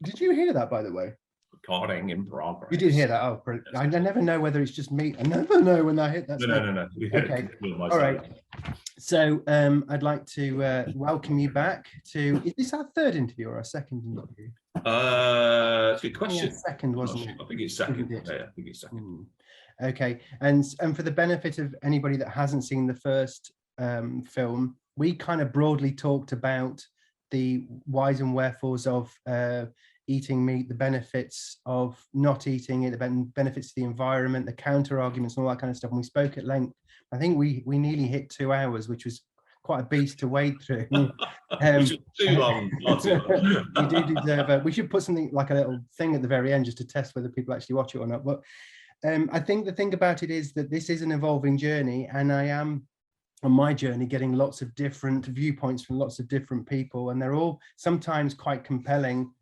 Did you hear that, by the way? Recording in progress. You did hear that? Oh, brilliant. I never know whether it's just me. I never know when I hit that. No. Okay. All right. So I'd like to welcome you back to, is this our third interview or our second interview? It's a good question. Yeah, second, wasn't it? I think it's second. Yeah, I think it's second. Okay. And for the benefit of anybody that hasn't seen the first film, we kind of broadly talked about the whys and wherefores of eating meat, the benefits of not eating it, the benefits to the environment, the counter arguments and all that kind of stuff. And we spoke at length. I think we nearly hit 2 hours, which was quite a beast to wade through. Which is too long. You do deserve we should put something like a little thing at the very end just to test whether people actually watch it or not. But I think the thing about it is that this is an evolving journey, and I am on my journey getting lots of different viewpoints from lots of different people, and they're all sometimes quite compelling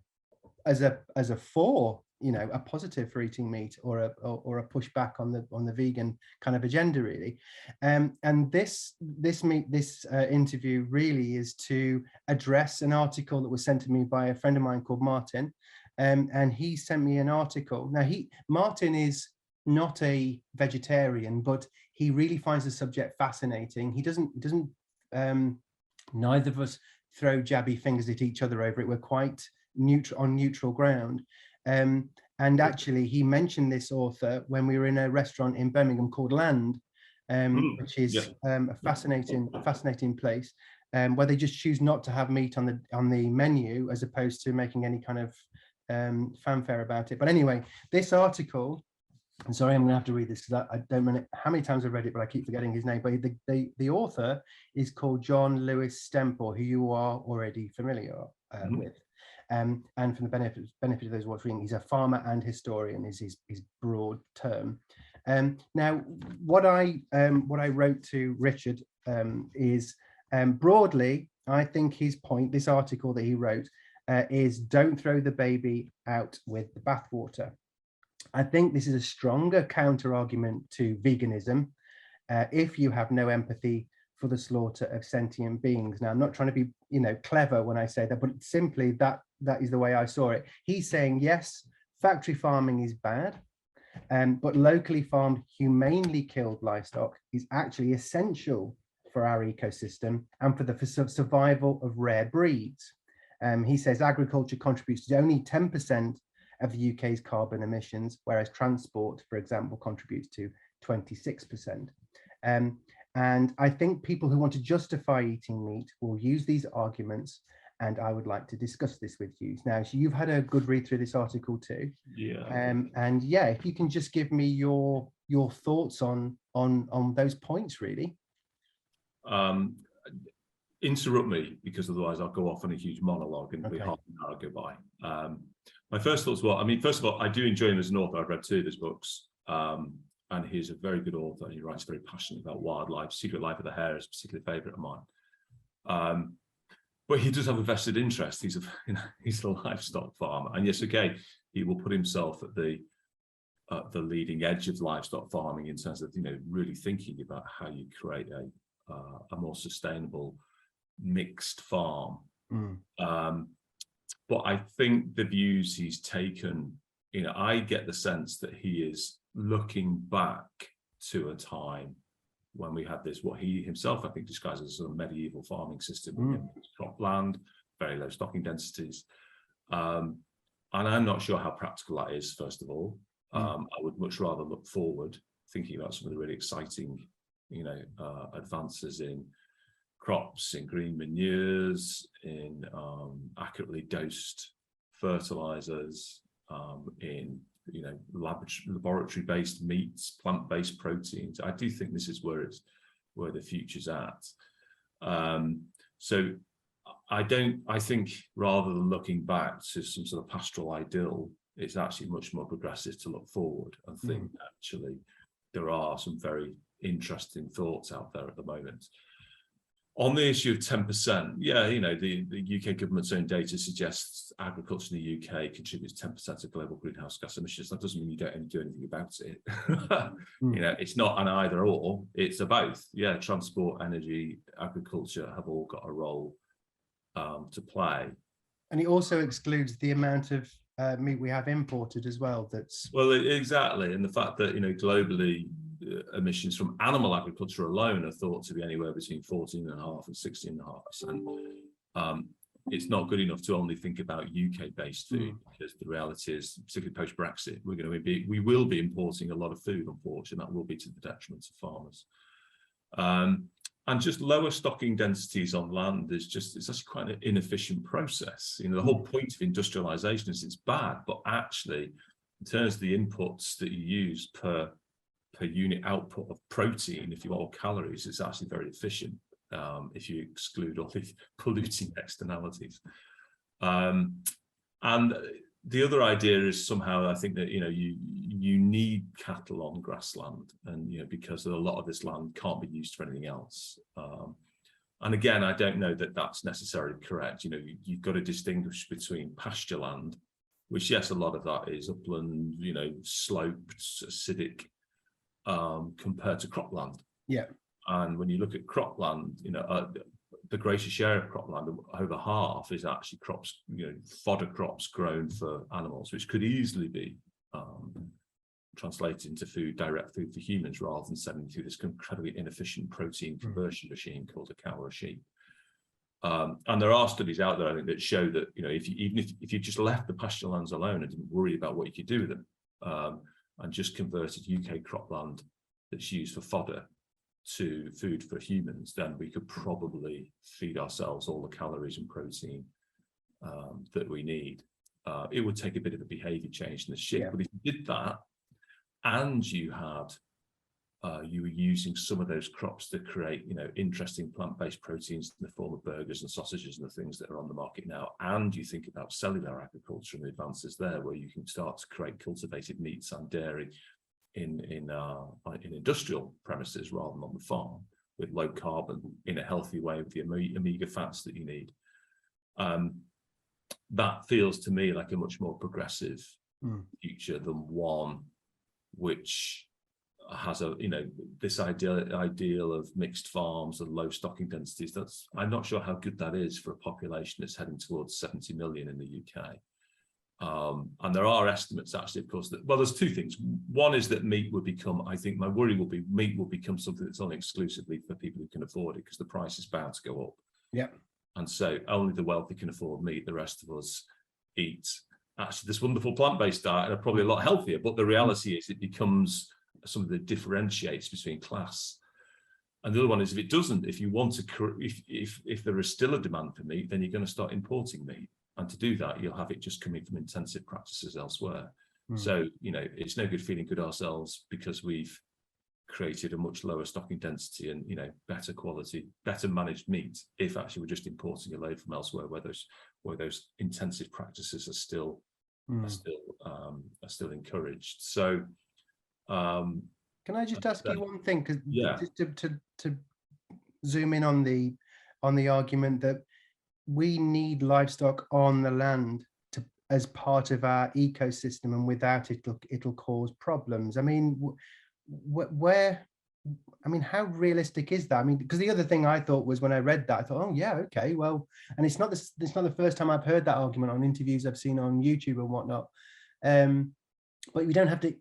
as a for, you know, a positive for eating meat, or a pushback on the vegan kind of agenda, really. And this interview really is to address an article that was sent to me by a friend of mine called Martin, and he sent me an article. Now Martin is not a vegetarian, but he really finds the subject fascinating. He doesn't neither of us throw jabby fingers at each other over it. We're quite neutral ground. And actually, he mentioned this author when we were in a restaurant in Birmingham called Land, which is a fascinating place, where they just choose not to have meat on the menu, as opposed to making any kind of fanfare about it. But anyway, this article, I'm sorry, I'm going to have to read this because I don't know how many times I've read it, but I keep forgetting his name. But the author is called John Lewis Stempel, who you are already familiar with. And for the benefit of those watching, he's a farmer and historian, is his broad term. Now, what I wrote to Richard is, broadly, I think his point, this article that he wrote, is don't throw the baby out with the bathwater. I think this is a stronger counter argument to veganism if you have no empathy for the slaughter of sentient beings. Now, I'm not trying to be, you know, clever when I say that, but simply that is the way I saw it. He's saying, yes, factory farming is bad, but locally farmed, humanely killed livestock is actually essential for our ecosystem and for the survival of rare breeds. He says agriculture contributes to only 10% of the UK's carbon emissions, whereas transport, for example, contributes to 26%. And I think people who want to justify eating meat will use these arguments, and I would like to discuss this with you. Now, so you've had a good read through this article too. Yeah. And yeah, if you can just give me your thoughts on those points, really. Interrupt me, because otherwise I'll go off on a huge monologue and it'll be half an hour go by. My first thoughts were, I mean, first of all, I do enjoy him as an author. I've read 2 of his books, and he's a very good author. He writes very passionately about wildlife. Secret Life of the Hare is a particular favourite of mine. But he does have a vested interest. He's a livestock farmer, and yes, okay, he will put himself at the leading edge of livestock farming in terms of, you know, really thinking about how you create a more sustainable mixed farm. But I think the views he's taken, you know, I get the sense that he is looking back to a time when we had this, what he himself, I think, describes as a sort of medieval farming system, cropland, very low stocking densities. And I'm not sure how practical that is, first of all. I would much rather look forward, thinking about some of the really exciting, you know, advances in crops, in green manures, in accurately dosed fertilizers, in, you know, laboratory-based meats, plant-based proteins. I do think this is where the future's at. So I think rather than looking back to some sort of pastoral idyll, it's actually much more progressive to look forward and think actually there are some very interesting thoughts out there at the moment. On the issue of 10%, yeah, you know, the UK government's own data suggests agriculture in the UK contributes 10% of global greenhouse gas emissions. That doesn't mean you don't do anything about it. You know, it's not an either or, it's a both. Yeah, transport, energy, agriculture have all got a role to play. And it also excludes the amount of meat we have imported as well. Well, exactly, and the fact that globally emissions from animal agriculture alone are thought to be anywhere between 14.5% and 16.5%. It's not good enough to only think about UK-based food, because the reality is, particularly post-Brexit, we will be importing a lot of food, unfortunately. That will be to the detriment of farmers. And just lower stocking densities on land it's actually quite an inefficient process. The whole point of industrialization is it's bad, but actually, in terms of the inputs that you use per unit output of protein, if you want, or calories, it's actually very efficient if you exclude all the polluting externalities. And the other idea is somehow, I think that you need cattle on grassland, and because a lot of this land can't be used for anything else. And again, I don't know that that's necessarily correct. You've got to distinguish between pasture land, which, yes, a lot of that is upland, sloped, acidic, compared to cropland. Yeah. And when you look at cropland, the greater share of cropland, over half, is actually crops, fodder crops grown for animals, which could easily be translated into direct food for humans, rather than sending through this incredibly inefficient protein conversion machine called a cow or a sheep. And there are studies out there, I think, that show that if you just left the pasture lands alone and didn't worry about what you could do with them, and just converted UK cropland that's used for fodder to food for humans, then we could probably feed ourselves all the calories and protein that we need. It would take a bit of a behavior change in the shift, but if you did that, and you were using some of those crops to create, interesting plant-based proteins in the form of burgers and sausages and the things that are on the market now, and you think about cellular agriculture and the advances there, where you can start to create cultivated meats and dairy in industrial premises rather than on the farm, with low carbon, in a healthy way, with the omega fats that you need. That feels to me like a much more progressive future than one which has this ideal of mixed farms and low stocking densities. I'm not sure how good that is for a population that's heading towards 70 million in the UK. And there are estimates, actually, of course, that, well, there's two things. One is that meat will become, I think my worry will be, meat will become something that's only exclusively for people who can afford it, because the price is bound to go up. Yeah. And so only the wealthy can afford meat. The rest of us eat actually this wonderful plant-based diet and are probably a lot healthier. But the reality is it becomes something that differentiates between class. And the other one is, if it doesn't, if you want to, if there is still a demand for meat, then you're going to start importing meat. And to do that, you'll have it just coming from intensive practices elsewhere. So, it's no good feeling good ourselves because we've created a much lower stocking density and, better quality, better managed meat, if actually we're just importing a load from elsewhere where those intensive practices are still encouraged. So, can I just ask you one thing? Because to zoom in on the argument that we need livestock on the land as part of our ecosystem, and without it, it'll cause problems. I mean, how realistic is that? I mean, because the other thing I thought was, when I read that, I thought, oh yeah, okay, well, and it's not the first time I've heard that argument on interviews I've seen on YouTube and whatnot. But we don't have to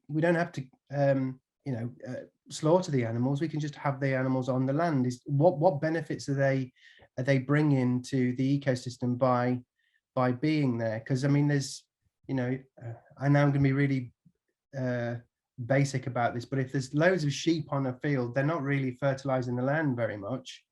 slaughter the animals. We can just have the animals on the land. What benefits are they bringing to the ecosystem by being there? Because I mean, there's I know I'm going to be really basic about this, but if there's loads of sheep on a field, they're not really fertilizing the land very much.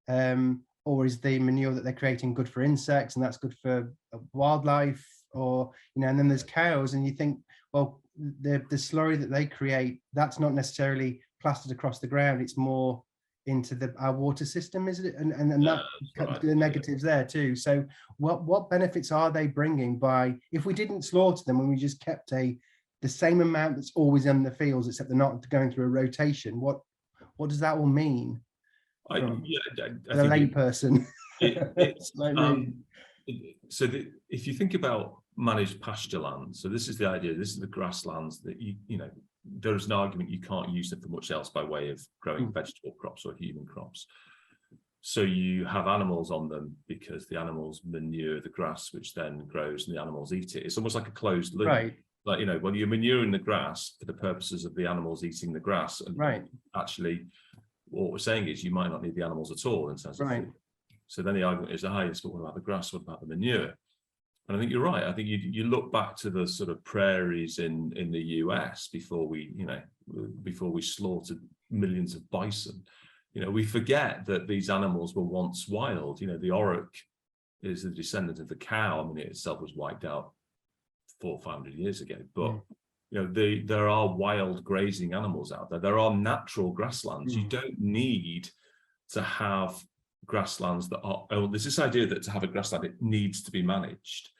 Or is the manure that they're creating good for insects, and that's good for wildlife? Or and then there's cows, and you think, well, the slurry that they create, that's not necessarily plastered across the ground. It's more into our water system, is it? And that right. The negatives there too. So what benefits are they bringing by, if we didn't slaughter them and we just kept the same amount that's always in the fields, except they're not going through a rotation? What does that all mean? I the layperson. If you think about managed pasture land, so this is the idea. This is the grasslands that there's an argument you can't use them for much else by way of growing vegetable crops or human crops. So you have animals on them because the animals manure the grass, which then grows and the animals eat it. It's almost like a closed loop. Right. Like, you know, when you're manuring the grass for the purposes of the animals eating the grass, and Right. actually what we're saying is you might not need the animals at all in terms of Right. food. So then the argument is, yes, but what about the grass? What about the manure? And I think you're right. I think you look back to the sort of prairies in the US before we slaughtered millions of bison. You know, we forget that these animals were once wild. You know, the auroch is the descendant of the cow. I mean, it itself was wiped out 400 or 500 years ago. But you know, there are wild grazing animals out there. There are natural grasslands. You don't need to have grasslands that are. Oh, there's this idea that to have a grassland, it needs to be managed.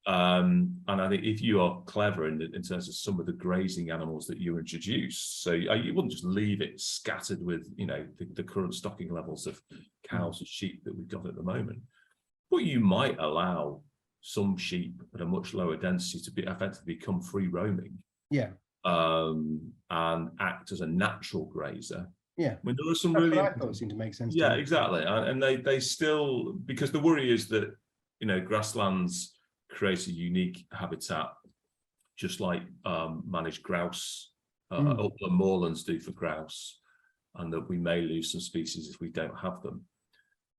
And I think if you are clever in terms of some of the grazing animals that you introduce, so you wouldn't just leave it scattered with, you know, the current stocking levels of cows and sheep that we've got at the moment, but you might allow some sheep at a much lower density to be effectively become free roaming, and act as a natural grazer. Yeah, when there are some that's really, what I thought seemed to make sense. Yeah, exactly, and they still, because the worry is that, you know, grasslands create a unique habitat, just like managed grouse, upland moorlands do for grouse, and that we may lose some species if we don't have them.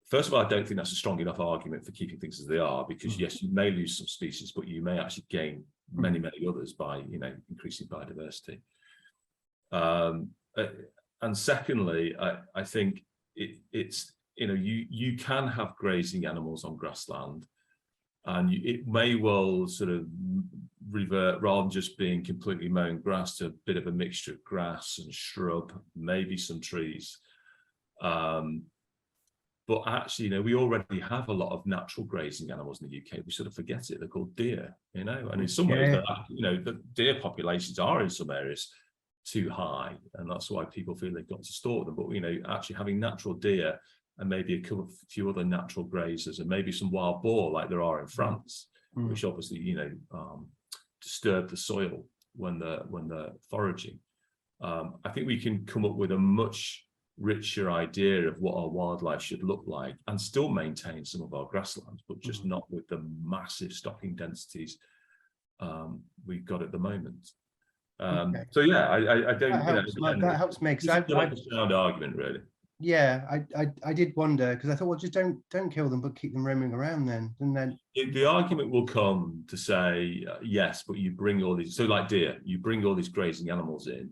First of all, I don't think that's a strong enough argument for keeping things as they are, because yes, you may lose some species, but you may actually gain many, many others by, you know, increasing biodiversity. And secondly, I think it's, you know, you can have grazing animals on grassland, and it may well sort of revert, rather than just being completely mown grass, to a bit of a mixture of grass and shrub, maybe some trees. But actually, you know, we already have a lot of natural grazing animals in the UK. We sort of forget it. They're called deer, you know, and in some ways, you know, the deer populations are in some areas too high, and that's why people feel they've got to stalk them. But, you know, actually having natural deer and maybe a few other natural grazers, and maybe some wild boar like there are in France, which obviously, you know, disturb the soil when they're foraging. I think we can come up with a much richer idea of what our wildlife should look like, and still maintain some of our grasslands, but just not with the massive stocking densities we've got at the moment. So yeah, I don't. That helps make sense. Like a sound argument, really. Yeah, I did wonder, because I thought, well, just don't kill them, but keep them roaming around then. And then the argument will come to say yes, but you bring all these, so like deer, you bring all these grazing animals in.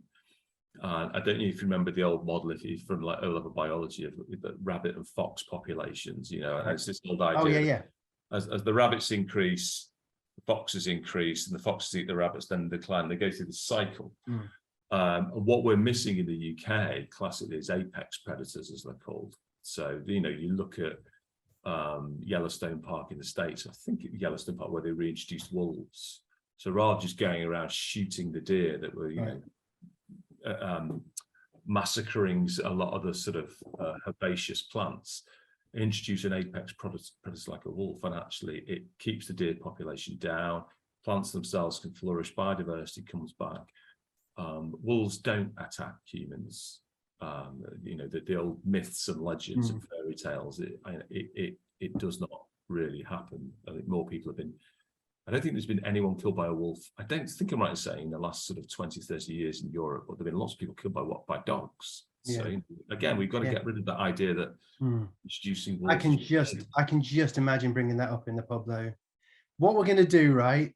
I don't know if you remember the old model, if you're from like O-level biology, of the rabbit and fox populations, you know, and it's this old idea. As the rabbits increase, the foxes increase, and the foxes eat the rabbits, then decline. They go through the cycle. And what we're missing in the UK classically is apex predators, as they're called. So, you know, you look at Yellowstone Park in the States, I think Yellowstone Park, where they reintroduced wolves. So rather than just going around shooting the deer that were, you know, massacring a lot of the sort of herbaceous plants, introduce an apex predator like a wolf, and actually it keeps the deer population down. Plants themselves can flourish, biodiversity comes back. Wolves don't attack humans. You know, the old myths and legends and fairy tales, it does not really happen. I think more people have been, I don't think there's been anyone killed by a wolf. I don't think I'm right in saying in the last sort of 20, 30 years in Europe, but there have been lots of people killed by dogs. So again, we've got to get rid of that idea that introducing wolves. I can just imagine bringing that up in the pub though. What we're going to do, right?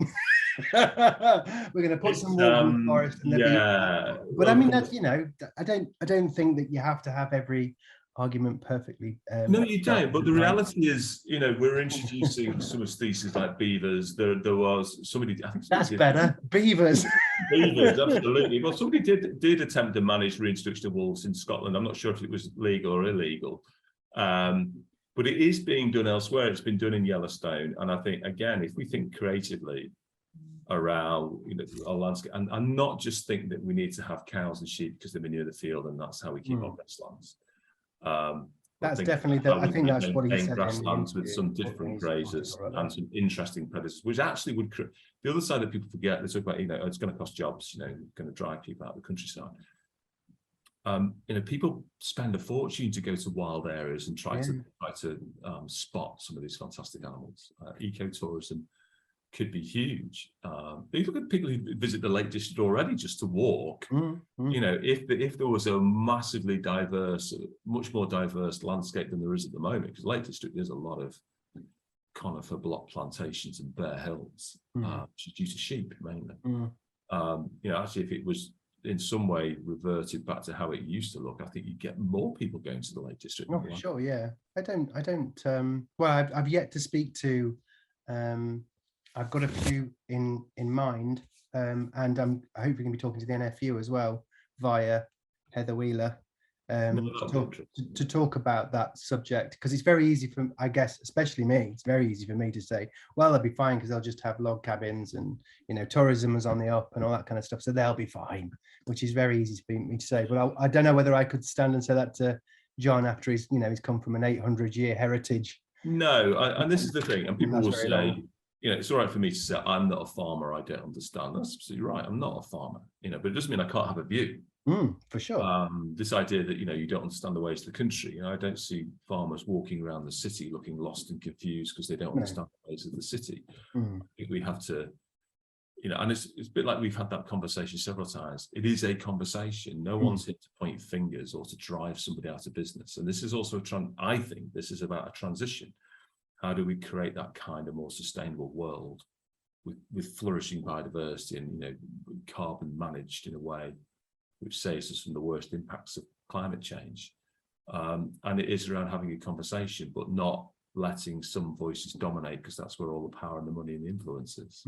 We're going to put some wolves in the forest, and but I mean, that's, you know, I don't think that you have to have every argument perfectly. No, you don't. But the reality is, you know, we're introducing some of species like beavers. There was somebody, I think that's better. Beavers. Beavers, absolutely. Well, somebody did attempt to manage reintroduction of wolves in Scotland. I'm not sure if it was legal or illegal, but it is being done elsewhere. It's been done in Yellowstone, and I think, again, if we think creatively around, you know, our landscape, and not just think that we need to have cows and sheep because they manure the field and that's how we keep our grasslands. That's definitely I think that's what he said. Grasslands with some different grazers and some interesting predators, which actually would create the other side that people forget. They talk about, you know, it's going to cost jobs, you know, going to drive people out of the countryside. People spend a fortune to go to wild areas and try Yeah. to spot some of these fantastic animals. Ecotourism could be huge. You look at people who visit the Lake District already just to walk. You know, if there was a massively diverse, much more diverse landscape than there is at the moment, because Lake District, there's a lot of conifer block plantations and bare hills, which is due to sheep mainly. You know, actually, if it was in some way reverted back to how it used to look, I think you'd get more people going to the Lake District. Oh, for sure, yeah. I don't. Well, I've yet to speak to. I've got a few in mind, and I hope we can be talking to the NFU as well via Heather Wheeler, to talk about that subject, because it's very easy for, I guess, especially me, it's very easy for me to say, well, they'll be fine because they'll just have log cabins and, you know, tourism is on the up and all that kind of stuff, so they'll be fine, which is very easy for me to say. But I don't know whether I could stand and say that to John after he's come from an 800-year heritage. No, and this is the thing, and people will say, long. You know, it's all right for me to say I'm not a farmer, I don't understand. That's absolutely right. I'm not a farmer, you know, but it doesn't mean I can't have a view. For sure. This idea that, you know, you don't understand the ways of the country. You know, I don't see farmers walking around the city looking lost and confused because they don't understand the ways of the city. I think we have to, you know, and it's a bit like we've had that conversation several times. It is a conversation. No one's here to point fingers or to drive somebody out of business. And this is also I think this is about a transition. How do we create that kind of more sustainable world with flourishing biodiversity and, you know, carbon managed in a way which saves us from the worst impacts of climate change? And it is around having a conversation, but not letting some voices dominate, because that's where all the power and the money and the influence is.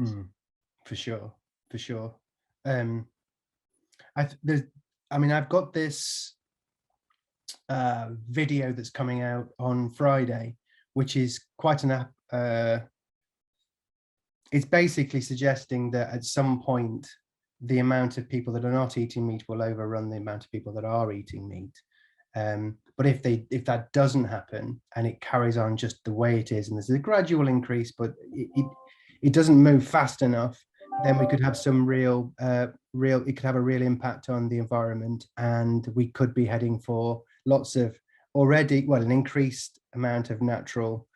For sure, for sure. I've got this video that's coming out on Friday, which is quite an it's basically suggesting that at some point the amount of people that are not eating meat will overrun the amount of people that are eating meat. But if that doesn't happen and it carries on just the way it is, and there's a gradual increase, but it doesn't move fast enough, then we could have some it could have a real impact on the environment, and we could be heading for lots of an increased amount of natural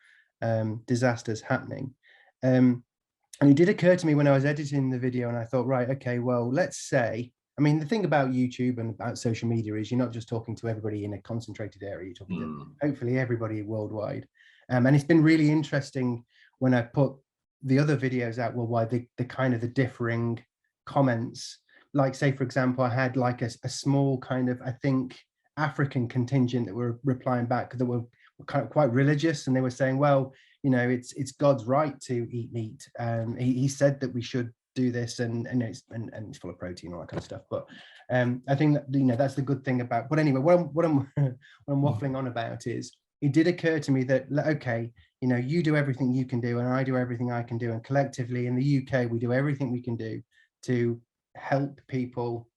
disasters happening. And it did occur to me when I was editing the video, and I thought, right, okay, well, let's say, I mean, the thing about YouTube and about social media is you're not just talking to everybody in a concentrated area, you're talking to hopefully everybody worldwide. And it's been really interesting when I put the other videos out, well, why the kind of the differing comments, like, say, for example, I had like a small kind of, I think, African contingent that were replying back that were kind of quite religious, and they were saying, well, you know, it's God's right to eat meat. He said that we should do this, and it's full of protein, all that kind of stuff. But I think that, you know, that's the good thing about. But anyway, what I'm waffling on about is, it did occur to me that, okay, you know, you do everything you can do, and I do everything I can do, and collectively in the UK we do everything we can do to help people.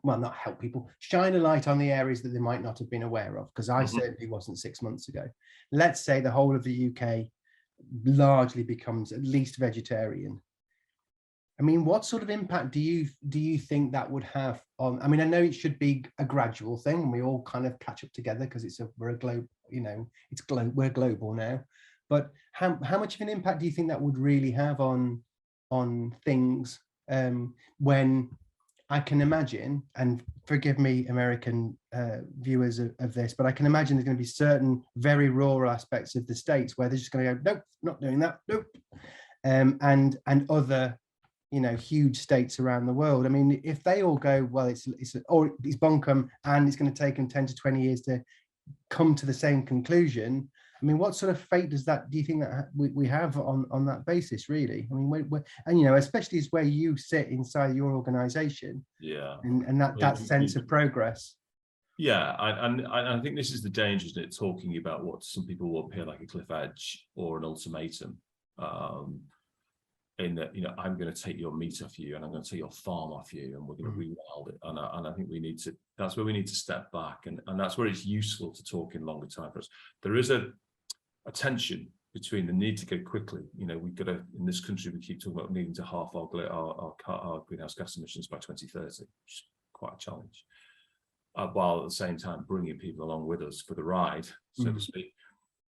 Not help people, shine a light on the areas that they might not have been aware of, because I certainly wasn't 6 months ago. Let's say the whole of the UK largely becomes at least vegetarian. I mean, what sort of impact do you think that would have on? I mean, I know it should be a gradual thing, and we all kind of catch up together because we're a globe, you know, we're global now. But how much of an impact do you think that would really have on things when? I can imagine, and forgive me, American viewers of this, but I can imagine there's going to be certain very rural aspects of the States where they're just going to go, nope, not doing that, nope. And other, you know, huge states around the world. I mean, if they all go, well, it's bunkum, and it's going to take them 10 to 20 years to come to the same conclusion. I mean, what sort of fate do you think that we have on that basis, really? I mean, and, you know, especially as where you sit inside your organization, and that sense of progress. Yeah, and I think this is the danger, isn't it? Talking about what some people will appear like a cliff edge or an ultimatum, in that, you know, I'm going to take your meat off you, and I'm going to take your farm off you, and we're going to rewild it. And I think that's where we need to step back, and that's where it's useful to talk in longer time for us. There is a tension between the need to go quickly. You know, we've got to, in this country, we keep talking about needing to halve our greenhouse gas emissions by 2030, which is quite a challenge. While at the same time bringing people along with us for the ride, so to speak.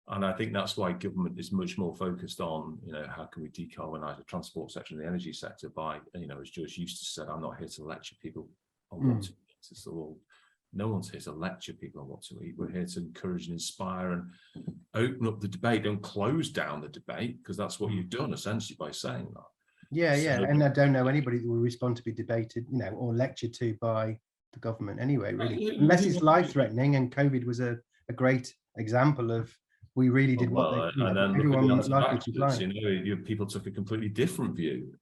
And I think that's why government is much more focused on, how can we decarbonise the transport sector and the energy sector by, as Joyce Eustace said, I'm not here to lecture people on what to eat. It's all, no one's here to lecture people on what to eat. We're here to encourage and inspire and open up the debate. Don't close down the debate, because that's what you've done essentially by saying that. Yeah, and I don't know anybody that will respond to be debated, or lectured to by the government anyway, really, unless it's life-threatening. And COVID was a great example of, we really did what they, and then everyone liked it. People took a completely different view,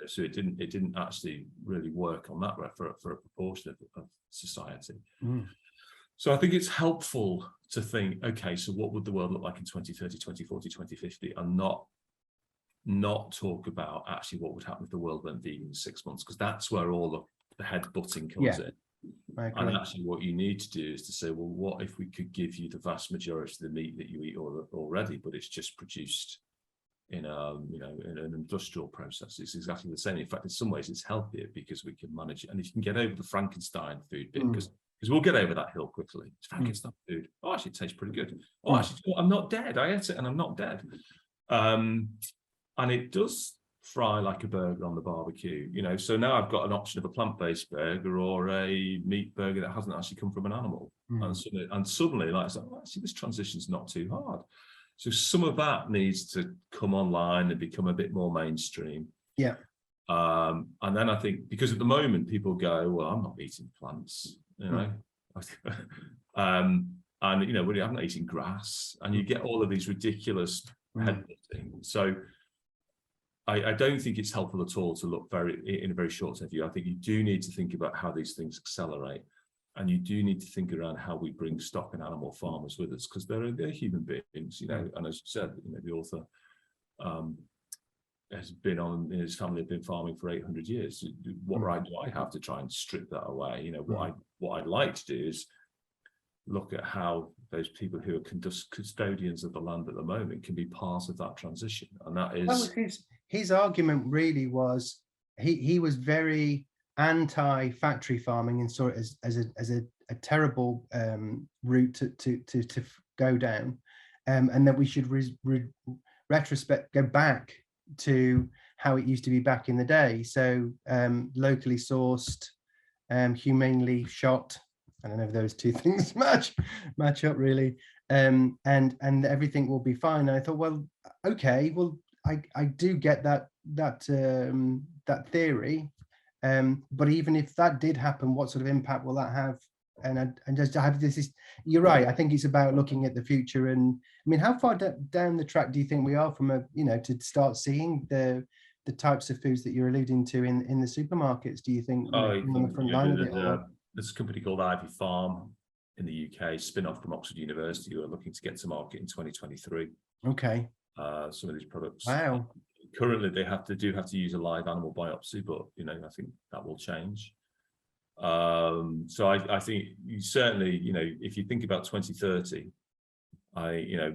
so it didn't actually really work on that for a proportion of society. So I think it's helpful to think, okay, so what would the world look like in 2030, 2040, 2050, and not talk about actually what would happen if the world went vegan in 6 months, because that's where all the head-butting comes in. And actually what you need to do is to say, well, what if we could give you the vast majority of the meat that you eat already, but it's just produced in in an industrial process? It's exactly the same. In fact, in some ways it's healthier, because we can manage it. And if you can get over the Frankenstein food bit, because we'll get over that hill quickly. It's Frankenstein food. Oh, actually it tastes pretty good. Oh, actually, I'm not dead. I ate it and I'm not dead. And it does fry like a burger on the barbecue, so now I've got an option of a plant-based burger or a meat burger that hasn't actually come from an animal. And suddenly, like, actually this transition's not too hard. So some of that needs to come online and become a bit more mainstream. And then I think, because at the moment people go, well, I'm not eating plants, and we haven't eaten grass, and you get all of these ridiculous headbutting. So I don't think it's helpful at all to look in a very short-term view. I think you do need to think about how these things accelerate, and you do need to think around how we bring stock and animal farmers with us, because they're human beings, And as you said, the author has been on, his family have been farming for 800 years. What right do I have to try and strip that away? What I'd like to do is look at how those people who are custodians of the land at the moment can be part of that transition, and that is. His argument really was, he was very anti-factory farming and saw it as a terrible route to go down, and that we should retrospect, go back to how it used to be back in the day. So locally sourced, humanely shot. I don't know if those two things match up really, and everything will be fine. And I thought, well, okay, well, I do get that theory, but even if that did happen, what sort of impact will that have? And just have this is, you're right. I think it's about looking at the future. And I mean, how far down the track do you think we are from to start seeing the types of foods that you're alluding to in the supermarkets? Do you think on the front line of it? There's a company called Ivy Farm in the UK, spin-off from Oxford University, who are looking to get to market in 2023. Okay. Some of these products. Wow. Currently, they do have to use a live animal biopsy, but I think that will change. So I think you certainly, if you think about 2030,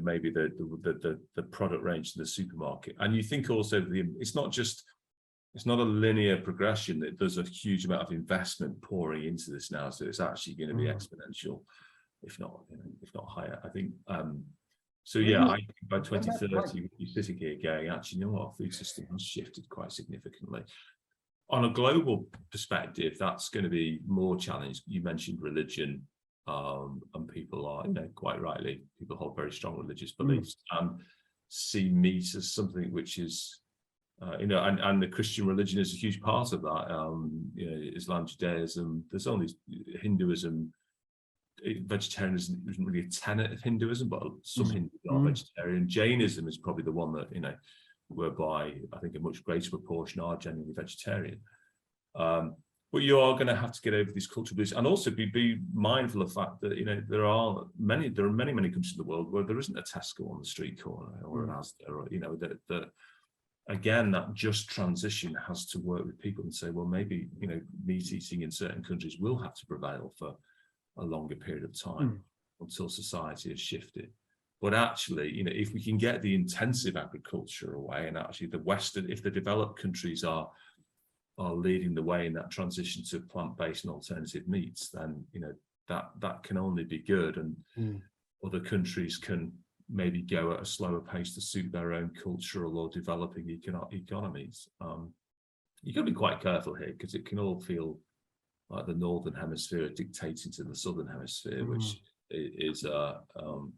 maybe the product range in the supermarket, and you think also it's not a linear progression. That there's a huge amount of investment pouring into this now, so it's actually going to be exponential, if not higher. I think. So yeah, I think by 2030, we're sitting here going, actually, our food system has shifted quite significantly. On a global perspective, that's going to be more challenged. You mentioned religion, and people are, quite rightly, people hold very strong religious beliefs and see meat as something which is, and the Christian religion is a huge part of that. Islam, Judaism, there's only Hinduism. Vegetarianism isn't really a tenet of Hinduism, but some Hindus are vegetarian. Jainism is probably the one that, whereby I think a much greater proportion are genuinely vegetarian. But you are going to have to get over these cultural beliefs, and also be mindful of the fact that there are many countries in the world where there isn't a Tesco on the street corner or an Asda, or that again, that just transition has to work with people and say, well, maybe meat eating in certain countries will have to prevail for a longer period of time until society has shifted. But actually, if we can get the intensive agriculture away, and actually if the developed countries are are leading the way in that transition to plant-based and alternative meats, then that can only be good, and other countries can maybe go at a slower pace to suit their own cultural or developing economies. You've got to be quite careful here, because it can all feel like the Northern Hemisphere dictating to the Southern Hemisphere, which is a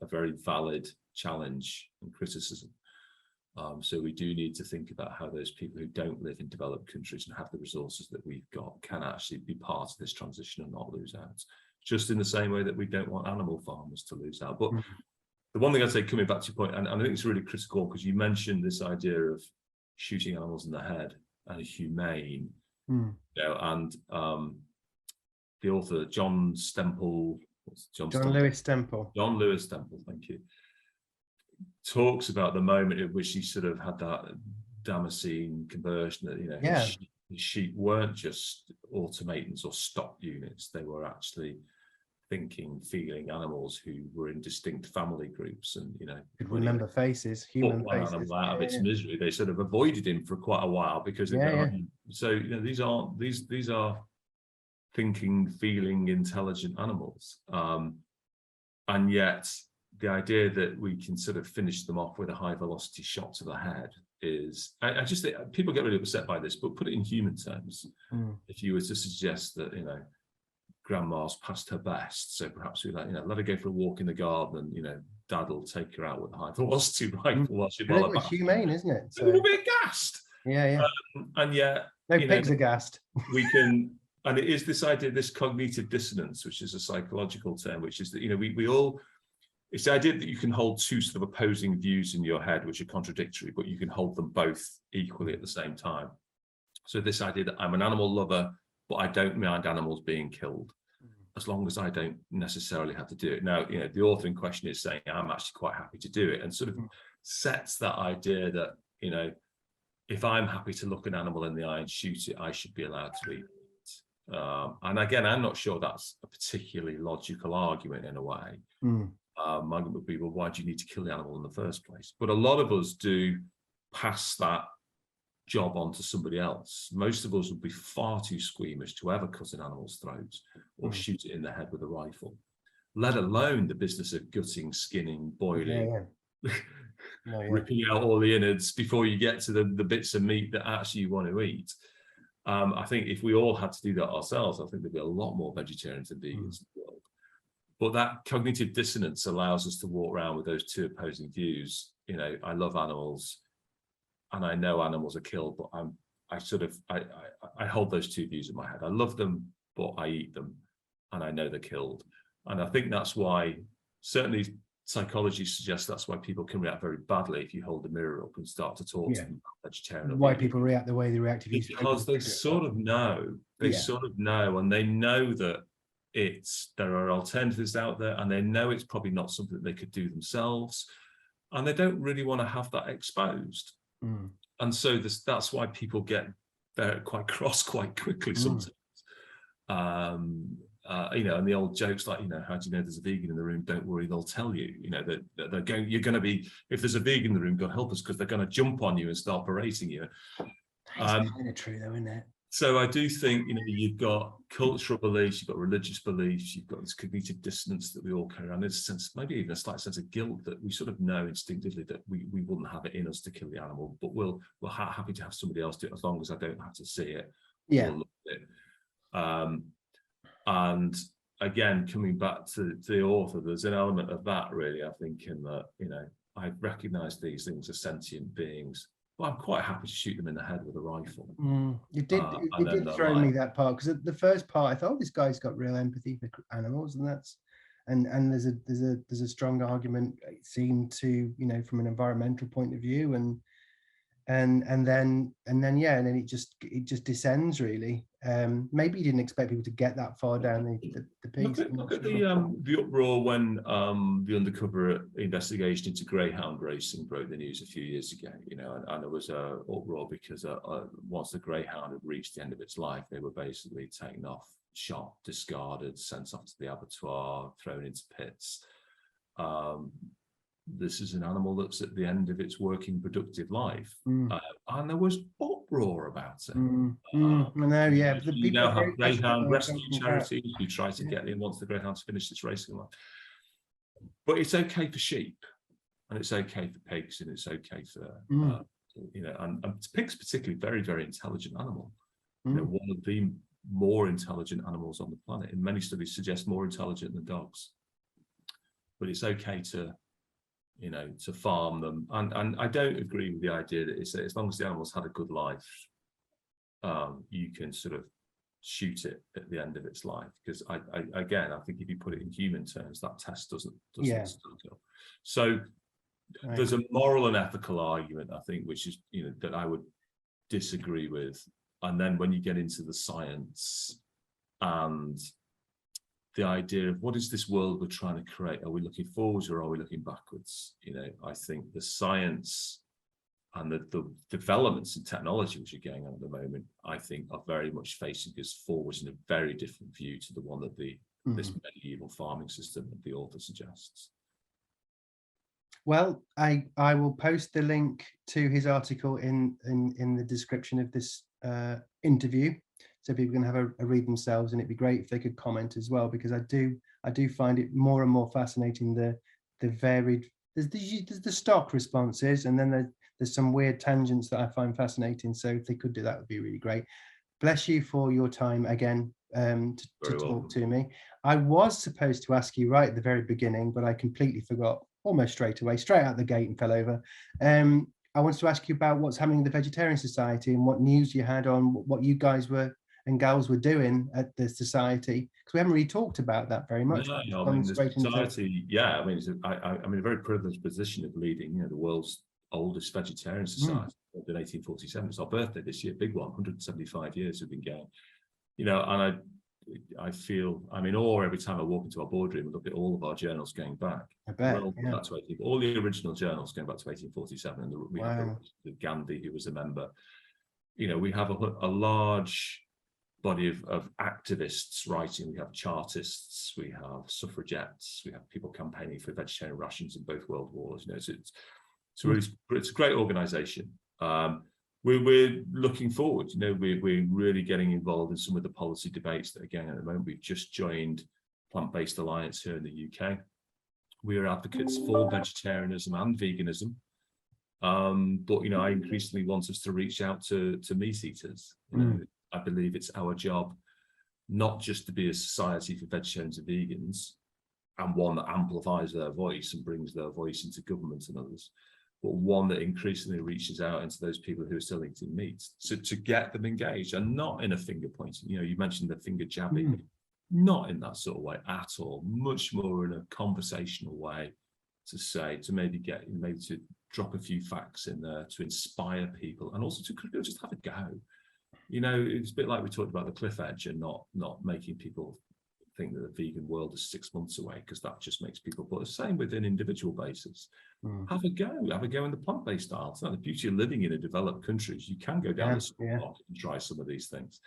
very valid challenge and criticism. So we do need to think about how those people who don't live in developed countries and have the resources that we've got can actually be part of this transition and not lose out. Just in the same way that we don't want animal farmers to lose out. But the one thing I'd say, coming back to your point, and I think it's really critical, because you mentioned this idea of shooting animals in the head and humane, and the author John Stemple, Lewis Stemple, thank you, talks about the moment at which he sort of had that Damascene conversion, that his sheep weren't just automatons or stock units; they were actually thinking, feeling animals who were in distinct family groups, and could remember faces, human one faces. animal out of its misery. They sort of avoided him for quite a while because so these are thinking, feeling, intelligent animals, and yet the idea that we can sort of finish them off with a high velocity shot to the head is, I just think people get really upset by this, but put it in human terms. If you were to suggest that grandma's past her best, so perhaps we let her go for a walk in the garden, and dad will take her out with a high velocity rifle while she's it's humane, isn't it? So we'll be aghast. And yet no pigs are gassed. We can, and it is this idea, this cognitive dissonance, which is a psychological term, which is that we all, it's the idea that you can hold two sort of opposing views in your head which are contradictory, but you can hold them both equally at the same time. So this idea that I'm an animal lover, but I don't mind animals being killed, as long as I don't necessarily have to do it. Now, the author in question is saying, I'm actually quite happy to do it, and sort of sets that idea that, if I'm happy to look an animal in the eye and shoot it, I should be allowed to eat it. And again, I'm not sure that's a particularly logical argument in a way. My argument would be, well, why do you need to kill the animal in the first place? But a lot of us do pass that job on to somebody else. Most of us would be far too squeamish to ever cut an animal's throat or shoot it in the head with a rifle, let alone the business of gutting, skinning, boiling, ripping out all the innards before you get to the bits of meat that actually you want to eat. I think if we all had to do that ourselves, I think there'd be a lot more vegetarians and vegans in the world. But that cognitive dissonance allows us to walk around with those two opposing views. I love animals, and I know animals are killed, but I hold those two views in my head. I love them, but I eat them, and I know they're killed. And I think that's why, certainly psychology suggests that's why people can react very badly if you hold the mirror up and start to talk to them about vegetarian. Why people react the way they react because they sort of know. And they know that there are alternatives out there, and they know it's probably not something that they could do themselves, and they don't really want to have that exposed. And so that's why people get quite cross quite quickly sometimes. And the old jokes like, how do you know there's a vegan in the room? Don't worry, they'll tell you. That they're going. You're going to be, if there's a vegan in the room, God help us, because they're going to jump on you and start berating you. That's kind of true, though, isn't it? So I do think, you've got cultural beliefs, you've got religious beliefs, you've got this cognitive dissonance that we all carry around. There's a sense, maybe even a slight sense of guilt that we sort of know instinctively that we wouldn't have it in us to kill the animal, but we're happy to have somebody else do it as long as I don't have to see it. Or look at it. And again, coming back to the author, there's an element of that really, I think, in that, I recognize these things as sentient beings. Well, I'm quite happy to shoot them in the head with a rifle. It did throw me, that part, because the first part I thought, this guy's got real empathy for animals, and there's a strong argument, it seemed, to from an environmental point of view, and then it just descends really. Maybe he didn't expect people to get that far down the piece. Look at the uproar when the undercover investigation into greyhound racing broke the news a few years ago. And there was a uproar because once the greyhound had reached the end of its life, they were basically taken off, shot, discarded, sent off to the abattoir, thrown into pits. This is an animal that's at the end of its working productive life. And there was uproar about it. I know, yeah. The You people now are very have passionate greyhound when it rescue comes from cats. charities who try to get in once the greyhounds finish this racing line. But it's okay for sheep, and it's okay for pigs, and it's okay for and pigs particularly, very, very intelligent animal. You know, one of the more intelligent animals on the planet. And many studies suggest more intelligent than dogs. But it's okay to, you know, to farm them. And I don't agree with the idea that it's, as long as the animal's had a good life, you can sort of shoot it at the end of its life. Because I think if you put it in human terms, that test doesn't stack up. So there's a moral and ethical argument, I think, which is, you know, that I would disagree with. And then when you get into the science and the idea of what is this world we're trying to create? Are we looking forwards or are we looking backwards? You know, I think the science and the developments in technology which are going on at the moment, I think, are very much facing us forwards in a very different view to the one that this medieval farming system that the author suggests. Well, I will post the link to his article in the description of this interview, so people can have a read themselves, and it'd be great if they could comment as well, because I do find it more and more fascinating, the varied, there's the stock responses, and then there's some weird tangents that I find fascinating. So if they could do that, would be really great. Bless you for your time again to talk to me. I was supposed to ask you right at the very beginning, but I completely forgot almost straight out the gate and fell over. I wanted to ask you about what's happening in the Vegetarian Society and what news you had on what you guys were and gals were doing at the society, because we haven't really talked about that very much. No, I mean, the society, I'm in a very privileged position of leading, you know, the world's oldest vegetarian society in 1847. It's our birthday this year, big one, 175 years we've been going. You know, and I feel I'm in awe every time I walk into our boardroom and look at all of our journals going back. I bet, back to all the original journals going back to 1847, and we have the Gandhi, who was a member. You know, we have a large body of activists writing. We have Chartists, we have suffragettes, we have people campaigning for vegetarian rations in both world wars. You know, it's a great organisation. We're looking forward. You know, we're really getting involved in some of the policy debates that are going on at the moment. We've just joined Plant-Based Alliance here in the UK. We are advocates for vegetarianism and veganism. But, you know, I increasingly want us to reach out to meat eaters. You know, I believe it's our job not just to be a society for vegetarians and vegans, and one that amplifies their voice and brings their voice into government and others, but one that increasingly reaches out into those people who are still eating meat, so to get them engaged, and not in a finger pointing. You know, you mentioned the finger jabbing, not in that sort of way at all, much more in a conversational way, to say, to maybe to drop a few facts in there to inspire people, and also to just have a go. You know, it's a bit like we talked about the cliff edge, and not making people think that the vegan world is 6 months away, because that just makes people, but the same with an individual basis. Have a go in the plant-based style. It's not the beauty of living in a developed countries. You can go down the supermarket and try some of these things.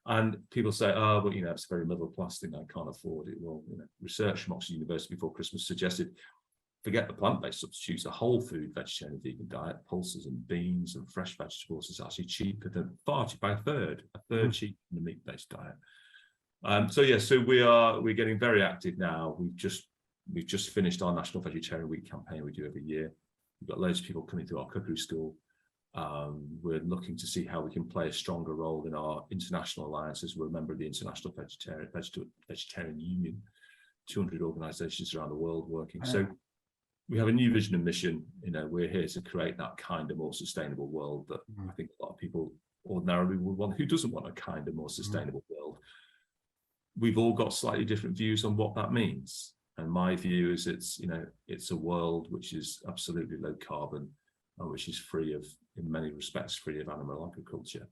And people say, oh, but you know, it's a very middle class thing, I can't afford it. Well, you know, research from Oxford University before Christmas suggested, forget the plant-based substitutes, a whole food vegetarian vegan diet, pulses and beans and fresh vegetables is actually cheaper than by a third cheaper than the meat-based diet. So we're getting very active now. We've just finished our National Vegetarian Week campaign we do every year. We've got loads of people coming through our cookery school. We're looking to see how we can play a stronger role in our international alliances. We're a member of the International Vegetarian Union, 200 organisations around the world working. So we have a new vision and mission. You know, we're here to create that kind of more sustainable world that I think a lot of people ordinarily would want. Who doesn't want a kinder, more sustainable world? We've all got slightly different views on what that means. And my view is it's a world which is absolutely low carbon and which is free of, in many respects, free of animal agriculture.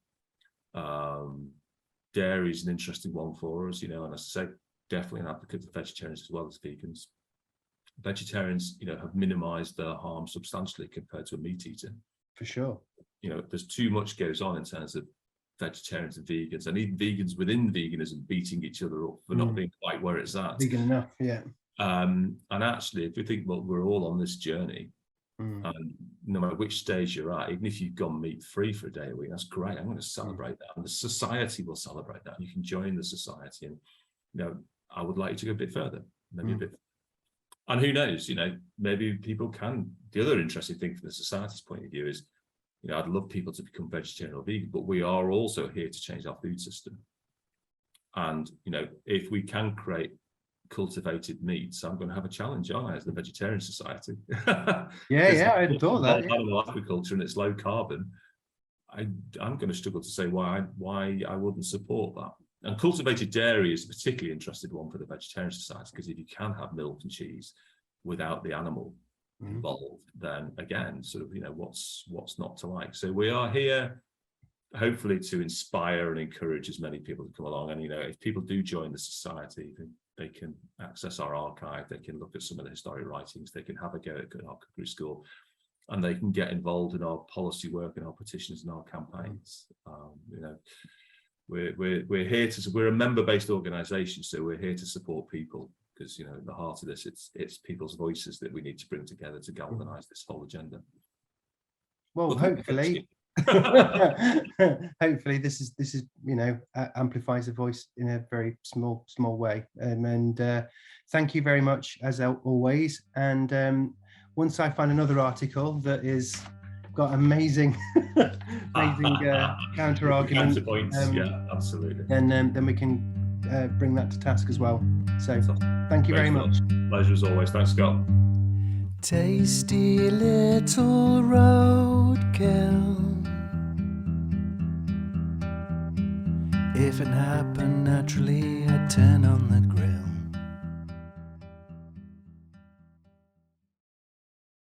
Dairy is an interesting one for us, you know, and as I say, definitely an advocate for vegetarians as well as vegans. Vegetarians, you know, have minimized their harm substantially compared to a meat eater. For sure. You know, there's too much goes on in terms of vegetarians and vegans, and even vegans within veganism beating each other up for not being quite where it's at. Vegan enough, yeah. And actually, if we think, well, we're all on this journey, And no matter which stage you're at, even if you've gone meat free for a day a week, that's great. I'm going to celebrate that, and the society will celebrate that. You can join the society, and I would like you to go a bit further, maybe a bit. And who knows, maybe people can. The other interesting thing from the society's point of view is, I'd love people to become vegetarian or vegan, but we are also here to change our food system. And, if we can create cultivated meats, I'm going to have a challenge, aren't I, as the Vegetarian Society? Yeah, I thought that. Animal agriculture and it's low carbon. I'm going to struggle to say why I wouldn't support that. And cultivated dairy is a particularly interesting one for the Vegetarian Society, because if you can have milk and cheese without the animal involved, then again, sort of, what's not to like. So we are here hopefully to inspire and encourage as many people to come along. And if people do join the society, they can access our archive, they can look at some of the historic writings, they can have a go at our cookery school, and they can get involved in our policy work and our petitions and our campaigns. We're here to, we're a member-based organisation, so we're here to support people, because at the heart of this, it's people's voices that we need to bring together to galvanise this whole agenda. Well, hopefully this is amplifies the voice in a very small way. And thank you very much as always. And once I find another article that is got amazing counter argument, yeah, absolutely, then we can bring that to task as well. So thank you very much. Pleasure as always. Thanks, Scott. Tasty little roadkill. If it happened naturally, I'd turn on the grill.